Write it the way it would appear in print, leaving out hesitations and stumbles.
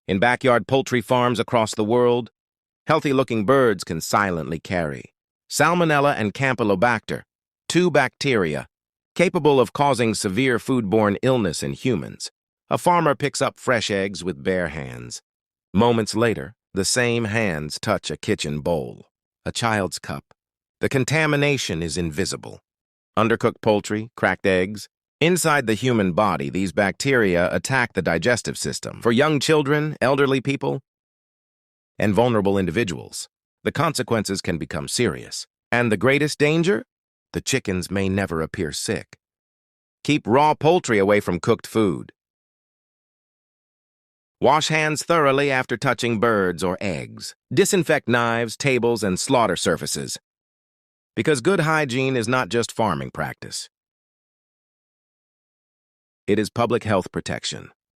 In backyard poultry farms across the world, healthy-looking birds can silently carry Salmonella and Campylobacter, two bacteria capable of causing severe foodborne illness in humans. A farmer picks up fresh eggs with bare hands. Moments later, the same hands touch a kitchen bowl, a child's cup. The contamination is invisible. Undercooked poultry, cracked eggs. Inside the human body, these bacteria attack the digestive system. For young children, elderly people, and vulnerable individuals, the consequences can become serious. And the greatest danger? The chickens may never appear sick. Keep raw poultry away from cooked food. Wash hands thoroughly after touching birds or eggs. Disinfect knives, tables, and slaughter surfaces. Because good hygiene is not just farming practice. It is public health protection.